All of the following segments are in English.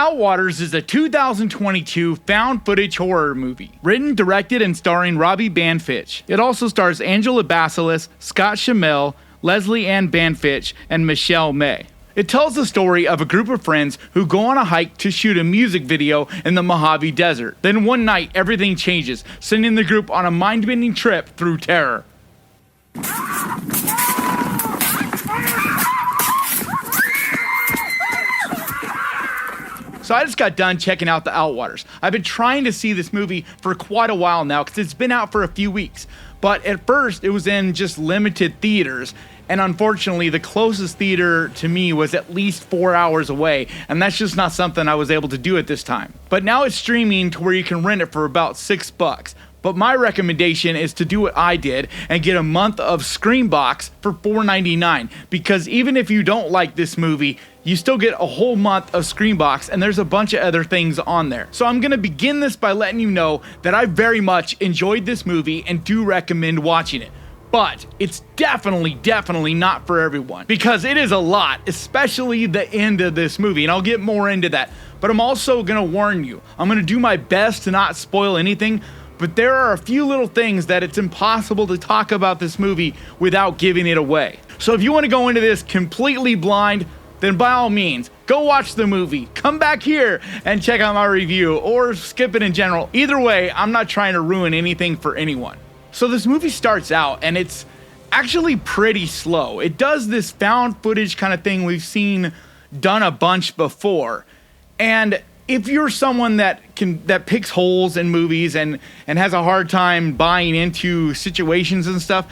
Outwaters is a 2022 found footage horror movie, written, directed, and starring Robbie Banfitch. It also stars Angela Bassilis, Scott Schimmel, Leslie Ann Banfitch, and Michelle May. It tells the story of a group of friends who go on a hike to shoot a music video in the Mojave Desert. Then one night, everything changes, sending the group on a mind-bending trip through terror. So I just got done checking out the Outwaters. I've been trying to see this movie for quite a while now because it's been out for a few weeks. But at first it was in just limited theaters, and unfortunately the closest theater to me was at least 4 hours away, and that's just not something I was able to do at this time. But now it's streaming to where you can rent it for about $6. But my recommendation is to do what I did and get a month of Screambox for $4.99, because even if you don't like this movie, you still get a whole month of Screambox, and there's a bunch of other things on there. So I'm gonna begin this by letting you know that I very much enjoyed this movie and do recommend watching it. But it's definitely not for everyone, because it is a lot, especially the end of this movie, and I'll get more into that. But I'm also gonna warn you, I'm gonna do my best to not spoil anything, but there are a few little things that it's impossible to talk about this movie without giving it away. So if you want to go into this completely blind, then by all means, go watch the movie, come back here and check out my review, or skip it in general. Either way, I'm not trying to ruin anything for anyone. So this movie starts out and it's actually pretty slow. It does this found footage kind of thing we've seen done a bunch before. And if you're someone that picks holes in movies and has a hard time buying into situations and stuff,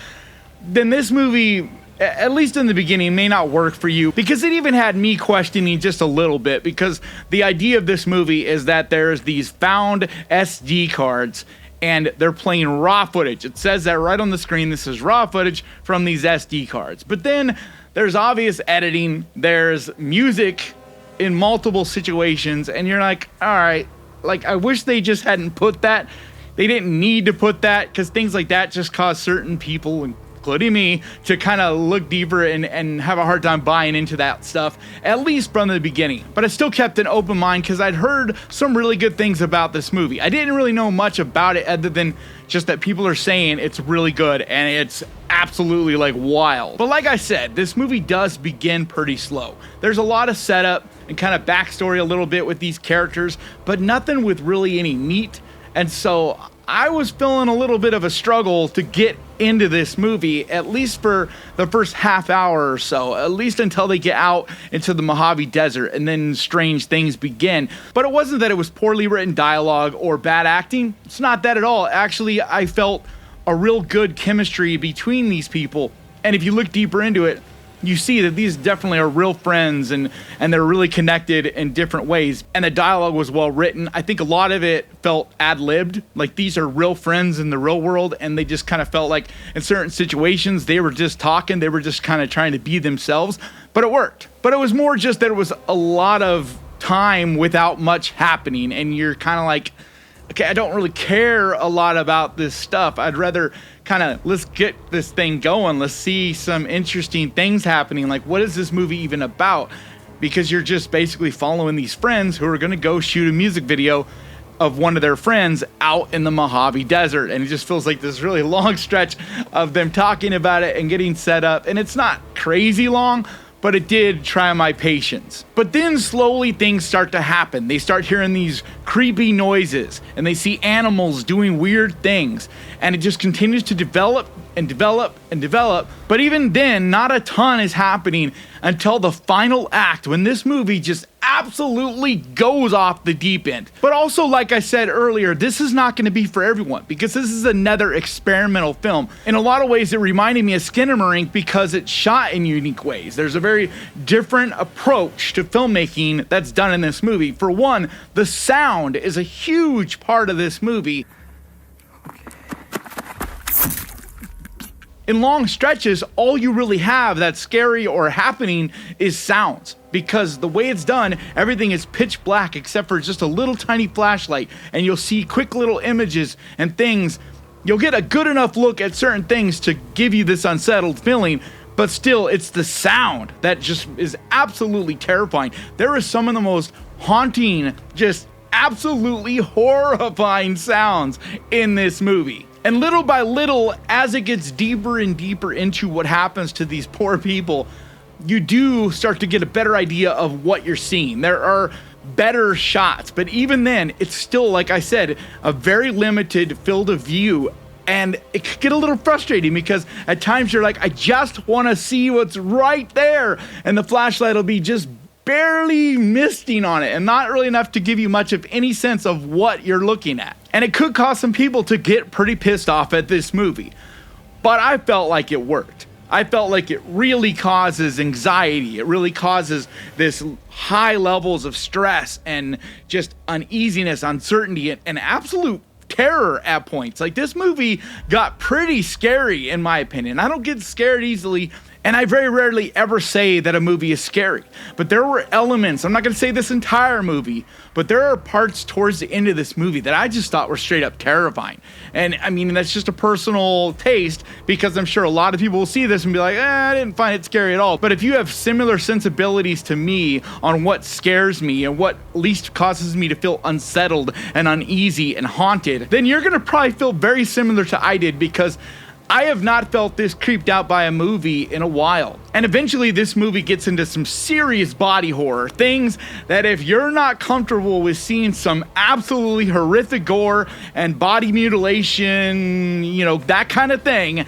then this movie, at least in the beginning, may not work for you, because it even had me questioning just a little bit, because the idea of this movie is that there's these found SD cards and they're playing raw footage. It says that right on the screen. This is raw footage from these SD cards. But then there's obvious editing, there's music in multiple situations, and you're like, all right, like, I wish they just hadn't put that. They didn't need to put that, because things like that just cause certain people, including me, to kind of look deeper and have a hard time buying into that stuff, at least from the beginning. But I still kept an open mind because I'd heard some really good things about this movie. I didn't really know much about it other than just that people are saying it's really good and it's absolutely like wild. But like I said, this movie does begin pretty slow. There's a lot of setup and kind of backstory a little bit with these characters, but nothing with really any meat. And so I was feeling a little bit of a struggle to get into this movie, at least for the first half hour or so, at least until they get out into the Mojave Desert and then strange things begin. But it wasn't that it was poorly written dialogue or bad acting. It's not that at all. Actually, I felt a real good chemistry between these people. And if you look deeper into it, you see that these definitely are real friends and they're really connected in different ways. And the dialogue was well written. I think a lot of it felt ad-libbed. Like, these are real friends in the real world, and they just kind of felt like in certain situations they were just talking, they were just kind of trying to be themselves. But it worked. But it was more just that it was a lot of time without much happening, and you're kind of like, okay, I don't really care a lot about this stuff. I'd rather kind of, let's get this thing going. Let's see some interesting things happening. Like, what is this movie even about? Because you're just basically following these friends who are going to go shoot a music video of one of their friends out in the Mojave Desert. And it just feels like this really long stretch of them talking about it and getting set up. And it's not crazy long, but it did try my patience. But then slowly things start to happen. They start hearing these creepy noises and they see animals doing weird things, and it just continues to develop and develop and develop. But even then, not a ton is happening until the final act, when this movie just absolutely goes off the deep end. But also, like I said earlier, this is not going to be for everyone, because this is another experimental film. In a lot of ways, it reminded me of Skinamarink because it's shot in unique ways. There's a very different approach to filmmaking that's done in this movie. For one, the sound is a huge part of this movie. In long stretches, all you really have that's scary or happening is sounds, because the way it's done, everything is pitch black except for just a little tiny flashlight, and you'll see quick little images and things. You'll get a good enough look at certain things to give you this unsettled feeling, but still, it's the sound that just is absolutely terrifying. There is some of the most haunting, just absolutely horrifying sounds in this movie. And little by little, as it gets deeper and deeper into what happens to these poor people, you do start to get a better idea of what you're seeing. There are better shots, but even then, it's still, like I said, a very limited field of view. And it could get a little frustrating because at times you're like, I just want to see what's right there. And the flashlight will be just barely misting on it and not really enough to give you much of any sense of what you're looking at. And it could cause some people to get pretty pissed off at this movie. But I felt like it worked. I felt like it really causes anxiety. It really causes this high levels of stress and just uneasiness, uncertainty, and absolute terror at points. Like, this movie got pretty scary in my opinion. I don't get scared easily, and I very rarely ever say that a movie is scary. But there were elements, I'm not going to say this entire movie, but there are parts towards the end of this movie that I just thought were straight up terrifying. And I mean, that's just a personal taste, because I'm sure a lot of people will see this and be like, I didn't find it scary at all. But if you have similar sensibilities to me on what scares me and what least causes me to feel unsettled and uneasy and haunted, then you're going to probably feel very similar to I did, because I have not felt this creeped out by a movie in a while. And eventually this movie gets into some serious body horror. Things that if you're not comfortable with seeing some absolutely horrific gore and body mutilation, you know, that kind of thing,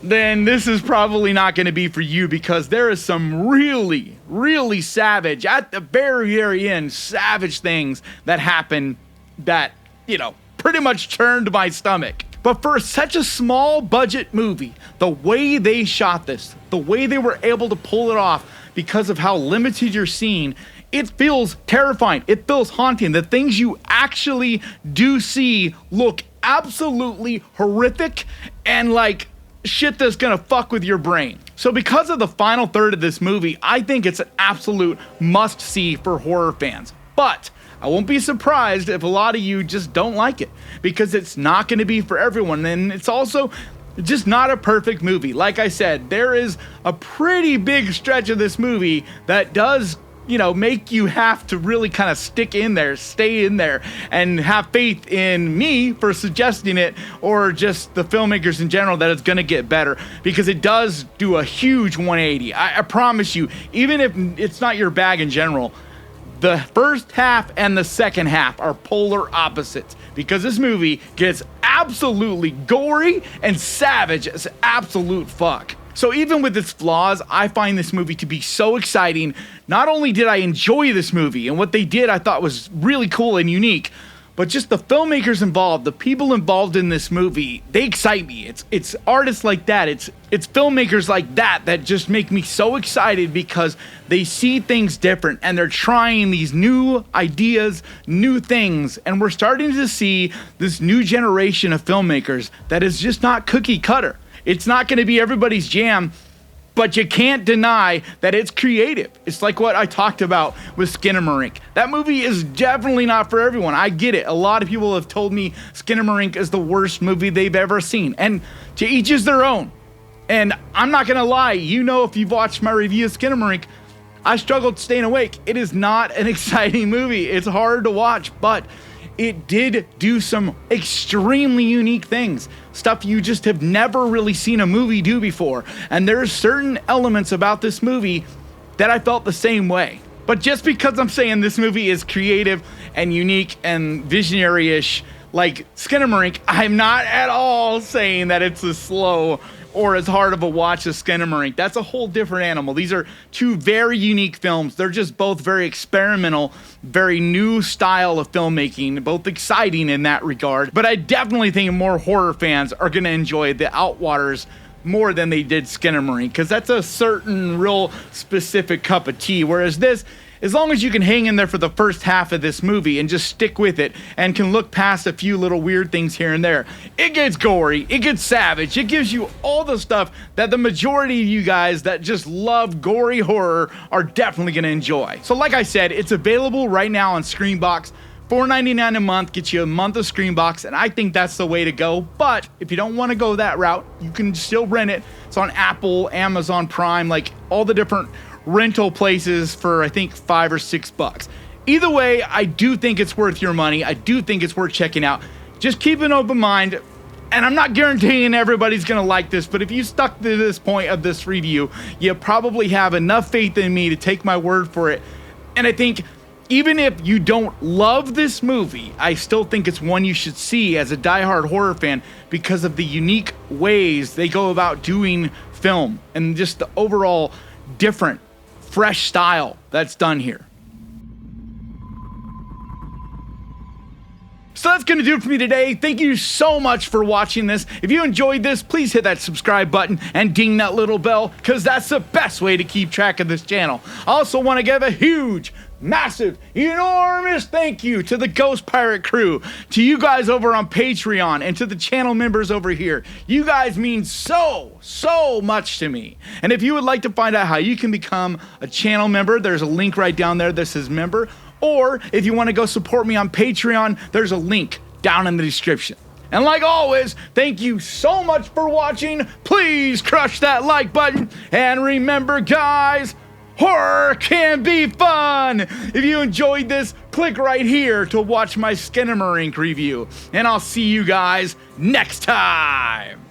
then this is probably not going to be for you, because there is some really, really savage, at the very, very end, savage things that happen that, you know, pretty much turned my stomach. But for such a small budget movie, the way they shot this, the way they were able to pull it off because of how limited you're seeing, it feels terrifying. It feels haunting. The things you actually do see look absolutely horrific and like shit that's gonna fuck with your brain. So because of the final third of this movie, I think it's an absolute must-see for horror fans. But I won't be surprised if a lot of you just don't like it, because it's not going to be for everyone, and it's also just not a perfect movie. Like I said, there is a pretty big stretch of this movie that does, you know, make you have to really kind of stick in there, stay in there, and have faith in me for suggesting it, or just the filmmakers in general, that it's going to get better, because it does do a huge 180. I promise you, even if it's not your bag in general, the first half and the second half are polar opposites, because this movie gets absolutely gory and savage as absolute fuck. So even with its flaws, I find this movie to be so exciting. Not only did I enjoy this movie, and what they did I thought was really cool and unique, but just the filmmakers involved, the people involved in this movie, they excite me. It's artists like that, it's filmmakers like that that just make me so excited, because they see things different and they're trying these new ideas, new things, and we're starting to see this new generation of filmmakers that is just not cookie cutter. It's not going to be everybody's jam, but you can't deny that it's creative. It's like what I talked about with Skinamarink. That movie is definitely not for everyone. I get it. A lot of people have told me Skinamarink is the worst movie they've ever seen. And to each is their own. And I'm not going to lie. You know, if you've watched my review of Skinamarink, I struggled staying awake. It is not an exciting movie. It's hard to watch, but it did do some extremely unique things. Stuff you just have never really seen a movie do before. And there's certain elements about this movie that I felt the same way. But just because I'm saying this movie is creative and unique and visionary-ish like Skinamarink, I'm not at all saying that it's as slow or as hard of a watch as Skinamarink. That's a whole different animal. These are two very unique films. They're just both very experimental, very new style of filmmaking, both exciting in that regard. But I definitely think more horror fans are going to enjoy The Outwaters more than they did Skinamarink, because that's a certain real specific cup of tea. Whereas this, as long as you can hang in there for the first half of this movie and just stick with it and can look past a few little weird things here and there, it gets gory, it gets savage, it gives you all the stuff that the majority of you guys that just love gory horror are definitely going to enjoy. So like I said, it's available right now on Screenbox. $4.99 a month gets you a month of Screenbox, and I think that's the way to go. But if you don't want to go that route, you can still rent it. It's on Apple, Amazon Prime, like all the different rental places for I think $5 or $6. Either way, I do think it's worth your money. I do think it's worth checking out. Just keep an open mind. And I'm not guaranteeing everybody's going to like this, but if you stuck to this point of this review, you probably have enough faith in me to take my word for it. And I think even if you don't love this movie, I still think it's one you should see as a diehard horror fan because of the unique ways they go about doing film and just the overall different, fresh style that's done here. So that's going to do it for me today. Thank you so much for watching this. If you enjoyed this, please hit that subscribe button and ding that little bell because that's the best way to keep track of this channel. I also want to give a huge, massive, enormous thank you to the Ghost Pirate crew, to you guys over on Patreon, and to the channel members over here. You guys mean so much to me. And if you would like to find out how you can become a channel member, there's a link right down there that says member. Or if you want to go support me on Patreon, there's a link down in the description. And like always, thank you so much for watching. Please crush that like button. And remember, guys, horror can be fun. If you enjoyed this, click right here to watch my Skinamarink review. And I'll see you guys next time.